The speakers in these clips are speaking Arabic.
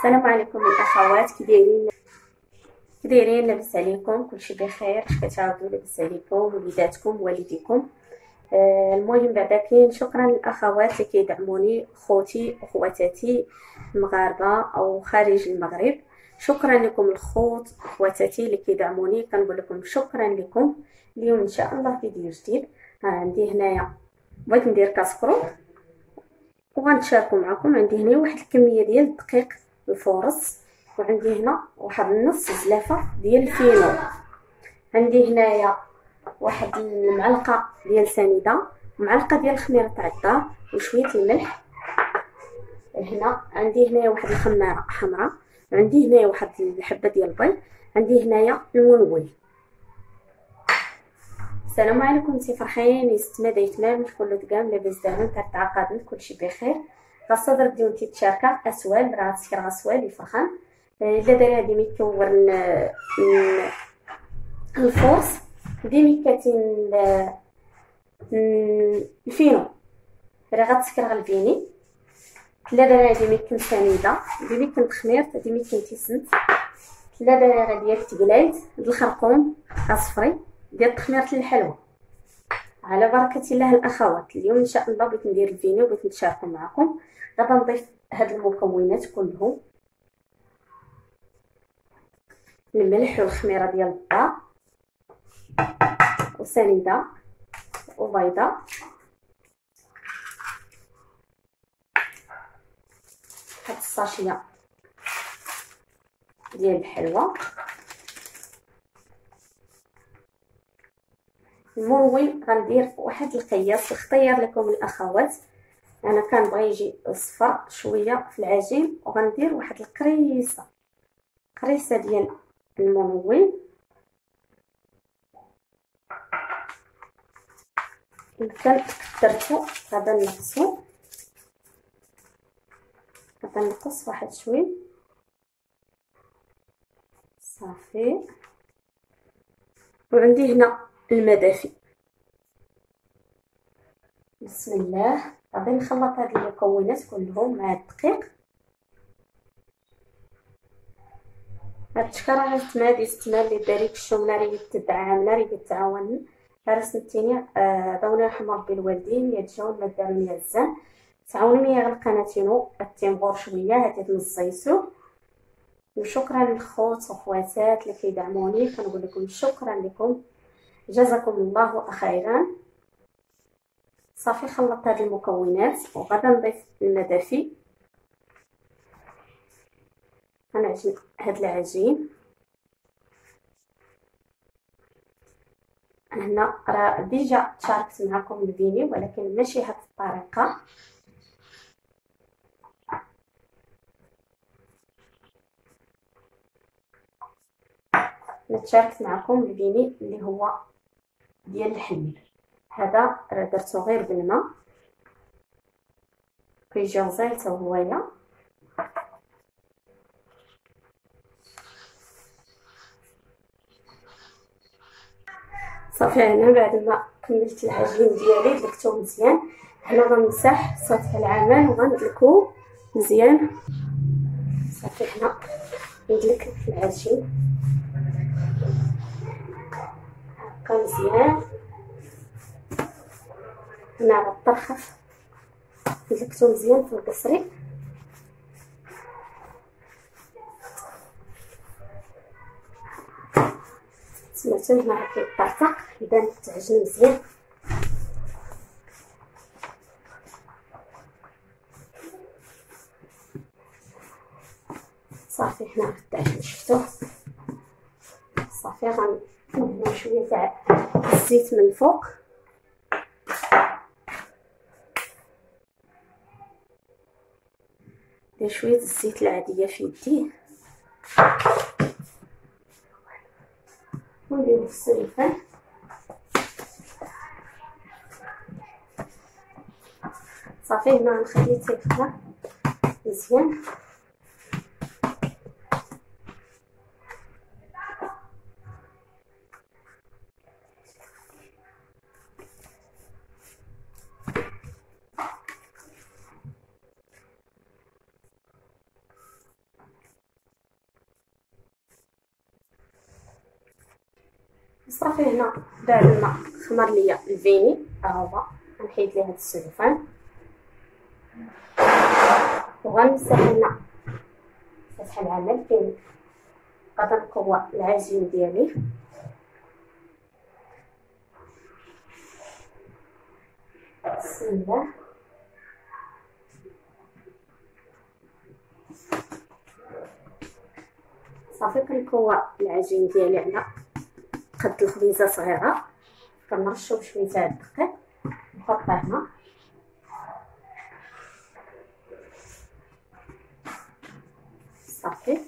السلام عليكم الاخوات، كي دايرين لاباس عليكم؟ كلشي بخير؟ اش كتعاودوا؟ لاباس عليكم وليداتكم والديكم؟ المهم بعدا كاين شكرا للاخوات اللي كيدعموني، خوتي وخواتاتي المغاربه او خارج المغرب. شكرا لكم الخوت وخواتاتي اللي كيدعموني، كنقول لكم شكرا لكم. اليوم ان شاء الله فيديو جديد. عندي هنايا بغيت ندير كاسكرو وغنشاركو معكم. عندي هنا واحد الكميه ديال الدقيق الفورص، وعندي هنا واحد نص زلافه ديال الفينو، عندي هنايا واحد المعلقه ديال سنيده، معلقه ديال خميره عطار، وشويه الملح. هنا عندي هنايا واحد الخماره حمراء، عندي هنايا واحد الحبه ديال البيض، عندي هنايا المنول. السلام عليكم، سي فرحين يستمد يتمام كله تقام لاباس دائما تعقدن كلشي بخير. غصدر ديون تشاركا اسوال راه تشكر اسوال يفرحان. الا داير هادي ميكورن الفورس ديمي كاتين الفينو راه غتسكر غالفيني. لا داير هادي ميكن سنيده، ديمي كنت خميرت، ديمي كنتي سنت. لا داير ديال تقلايت الخرقوم اصفري ديال تخميره الحلوى. على بركه الله الاخوات، اليوم ان شاء الله بغيت ندير الفينو وبغيت نتشاركو معكم. غادي نضيف هاد المكونات كلهم: الملح والخميره ديال الدار وسنيده وبيضه، هاد الساشيه ديال الحلوى، المروي غندير واحد القياس اختيار لكم الاخوات. انا كنبغي يجي صفر شويه في العجين، وغندير واحد القريصه ديال المروي. يمكن كثرتو غادا نقصو، غادا نقص واحد شويه صافي. وعندي هنا الماء دافي. بسم الله، غادي نخلط هاد المكونات كلهم مع الدقيق. هاد الشكاره راه تمادي ستمال اللي داريك الشمله راه تدعمنا راه تعاون راه سنتيني دوني رحم ربي الوالدين يا تجاون ما داروني الزان تعاونوني على القناتينو التيمبور شويه هادي نصيصو. وشكرا للخوت وخواتات اللي كيدعموني، كنقول لكم شكرا لكم، جزاكم الله خيرا. صافي خلطت هاد المكونات وغادا نضيف الماء دافي. غنعجن هاد العجين. هنا راه ديجا شاركت معكم الفيديو ولكن ماشي هاد الطريقه. نتشارك معكم الفيني اللي هو ديال الحليب. هذا راه درتو غير بالماء كيجيو زيت وهويا. صافي هنا بعد ما كملت العجين ديالي دلكتو مزيان. هنا غنمسح سطح العمل وغندلكو مزيان. صافي هنا ندلك العجين هكا مزيان. هنا راه طرخف دلكتو مزيان في القصري. سمعتو هنا راه كيطرطق يبان تعجن مزيان. صافي هنا العجين شفتوه. صافي غندير شويه تاع الزيت من الفوق. ندير شويه الزيت العاديه في يدي وندير السليفان. صافي هنا غنخليه تيخمر مزيان. صافي هنا بعد ما خمر ليا الفيني ها هو غنحيد ليه هاد السلوفان وغنمسح هنا مسح العمل فين غادي نقوى العجين ديالي. بسم الله. صافي كنكوى العجين ديالي على قد الخبيزه صغيره، كنرشو بشويه تاع الدقيق نحطها هنا صافي.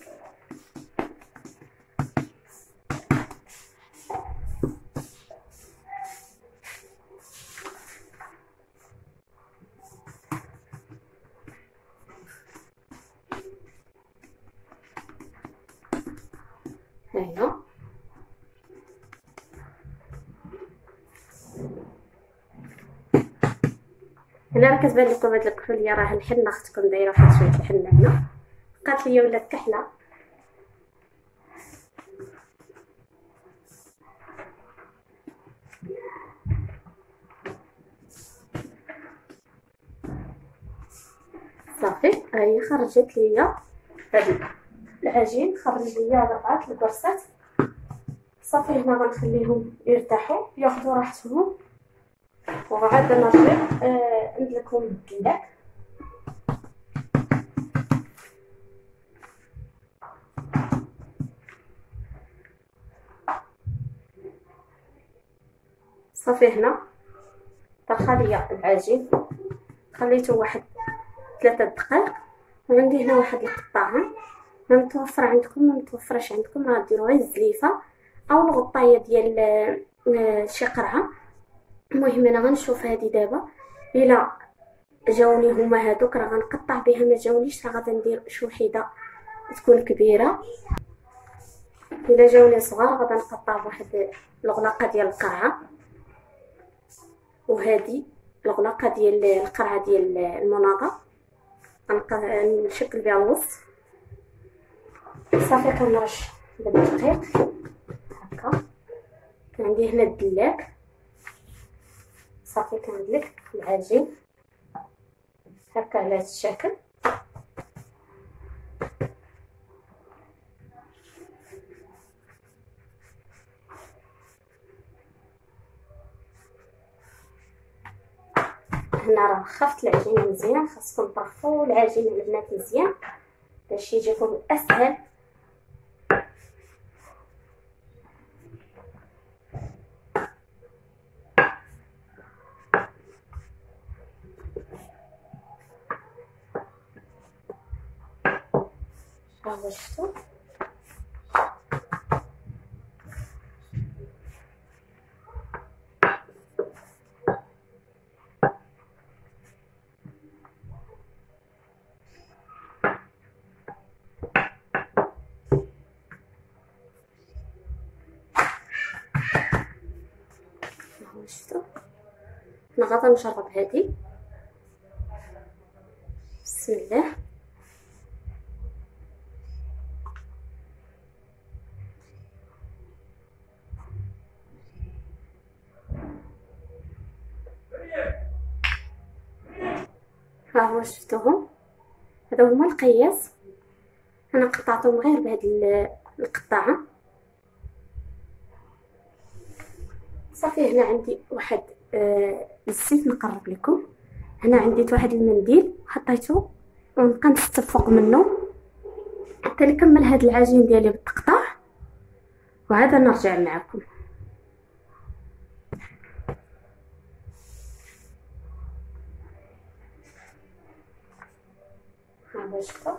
هنا هنا راه كتبان لكم هاد الكحوليه راه الحنه اختكم دايره واحد شويه الحنه هنا بقات ليا ولات كحله. صافي ها هي خرجت ليا هاد العجين، خرج ليا 4 الكرصات. صافي هنا غنخليهم يرتاحوا ياخذوا راحتهم وعاد نرجع ندلكهم الدلاك. صافي هنا طرخ ليا العجين خليته واحد 3 دقائق، وعندي هنا واحد القطاعه ما متوفر عندكم ما متوفرش عندكم راه ديروا غير الزليفه او الغطايه ديال شي قرعه. المهم انا غنشوف هذه دابا الا جاوني هما هادوك راه غنقطع بها، ما جاونيش راه غادي ندير شي وحده تكون كبيره. الا جاوني صغار غادي نقطع بواحد الغلاقه ديال القرعه، وهذه الغلاقه ديال القرعه ديال المناضه نشكل بها الوسط. صافي كنرش بالدقيق هكا. عندي هنا الدلاك صافي كندلك العجين هكا على هذا الشكل. هنا راه خفت العجينه مزيان، خاصكم ترفوا العجين البنات مزيان باش يجيكم اسهل. ها شفتوا شفتوا انا غادي نجرب هذه. بسم الله. ها هو شفتوهم هذا هما القياس، انا قطعتهم غير بهذه القطاعه. صافي هنا عندي واحد الزيت نقرب لكم. هنا عندي واحد المنديل حطيته ونبقى نستف فوق منه حتى نكمل هاد العجين ديالي بالتقطاع وعاد نرجع معكم. هذا شفتوا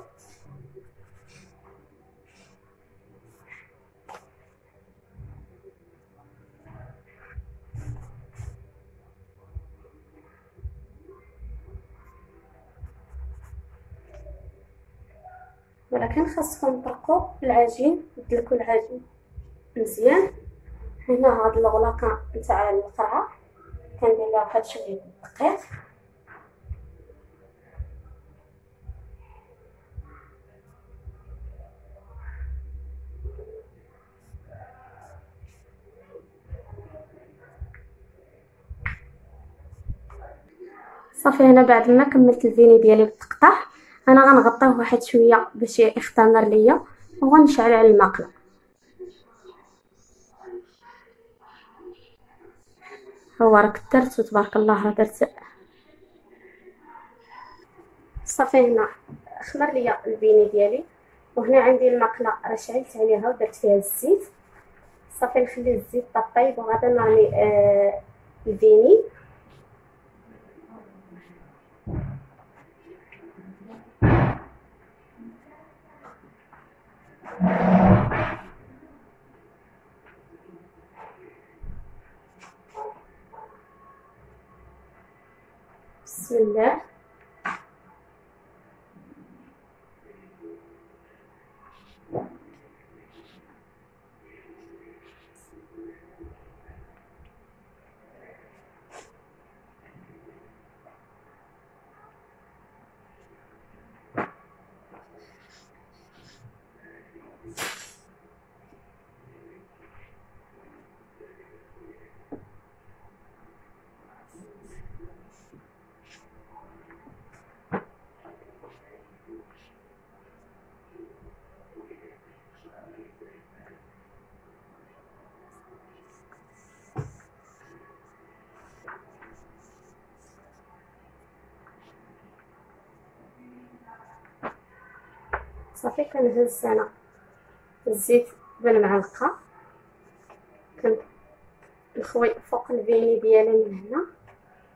ولكن خاصكم ترقوا العجين تدلكوا العجين مزيان. هنا هاد الغلاقه نتاع القرعه كندير لها واحد شويه دقيق صافي هنا بعد ما كملت الفيني ديالي بالتقطاع انا غنغطيه واحد شويه باش يختمر ليا وغنشعل على المقله. هو راك درت وتبارك الله درت. صافي هنا خمر ليا الفيني ديالي وهنا عندي المقله راه شعلت عليها ودرت فيها الزيت. صافي نخلي الزيت طيب وغادي نرمي الفيني. بسم الله. صافي كنهز انا الزيت بالمعلقه كنخوي فوق الفيني ديالي من هنا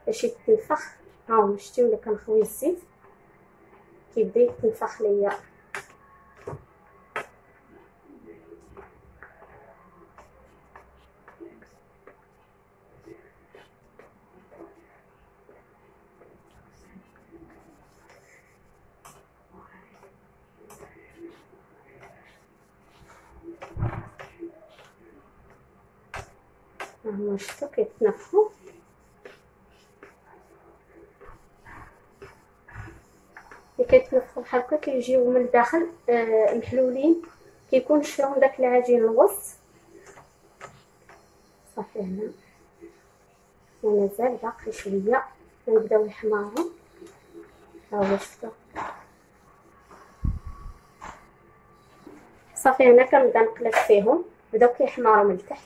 باش يتنفخ. ها هو شتي ولا كنخوي الزيت كيبدا يتنفخ ليا. هما شفتو كيتنفخوا. ملي كيتنفخوا بحال هكا كيجيو من الداخل محلولين كيكون شراهم داك العجين الوسط. صافي هنا ومازال باقي شويه غيبداو يحمروا. ها هو شفتو. صافي هنا كنبدا نقلب فيهم بداو كيحمروا من التحت.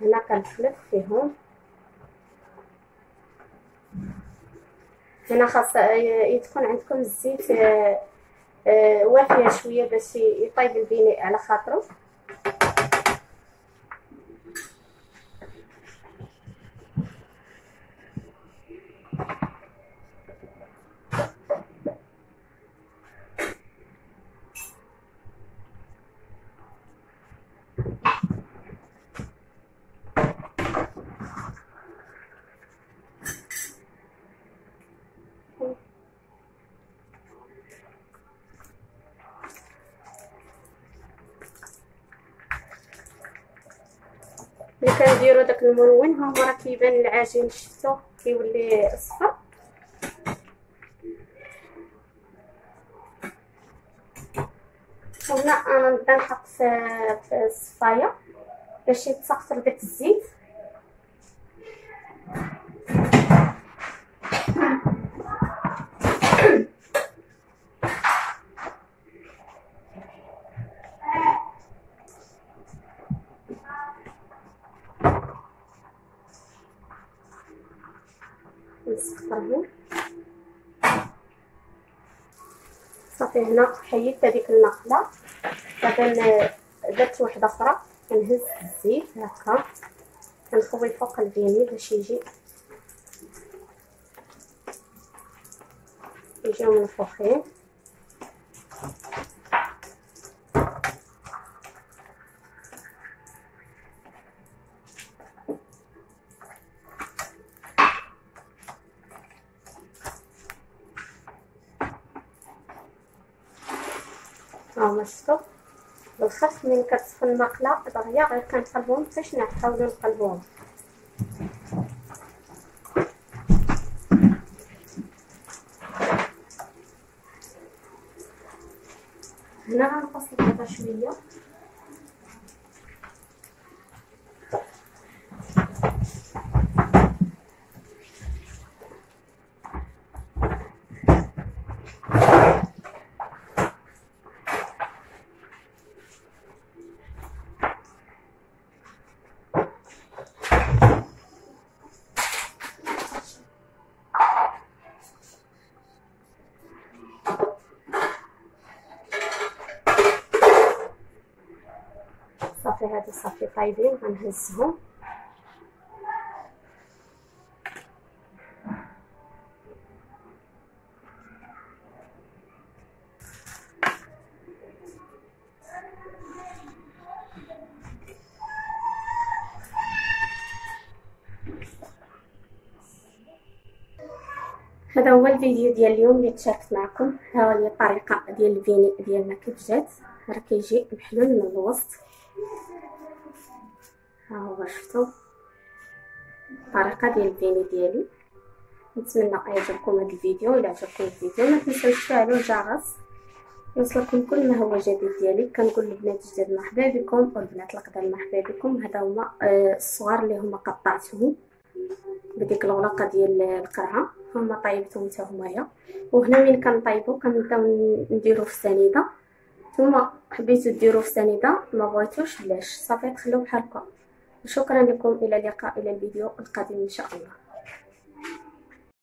هنا كنقلب فيهم. هنا خاص تكون عندكم الزيت وافيه شويه باش يطيب الفيني على خاطرو. ملي كنديروا داك الملون ها هو راه كيبان العجين شفتو كيولي اصفر. وهنا انا نبدا نحط في الصفايه باش يتسخر داك الزيت. نسخرهم. صافي هنا حيدت هذيك المقله دابا درت واحده اخرى كنهز الزيت هكا كنخوي فوق الفيني باش يجيو منفوخين. هاهما شفتو بالخف ملي كتصفى المقله دغيا غير كنقلبهم باش نحاولوا نقلبوهم. هنا غنقص البيضه شويه. صافي هادو صافي طايبين، غنهزهم. هذا هو الفيديو ديال اليوم اللي تشاركت معكم. ها هي الطريقه ديال الفيني ديالنا كيف جات، راه كيجي محلول من الوسط. ها هو شفتوا الطريقه ديال الفيني ديالي. نتمنى يعجبكم هذا الفيديو. الا عجبكم الفيديو ما تنساوش تفعلوا الجرس يوصلكم كل ما هو جديد ديالي. كنقول للبنات الجداد مرحبا بكم، والبنات القدام مرحبا بكم. هذا هما الصغار اللي هما قطعتهم بديك الغلقه ديال القرعه، هما طيبتهم حتى همايا. وهنا من كنطيبو كنبداو نديرو في السنيده. نتوما حبيتو ديروه في السنيده، ما بغيتوش علاش، صافي تخلوه بحال هكا. شكرا لكم، الى اللقاء، الى الفيديو القادم ان شاء الله.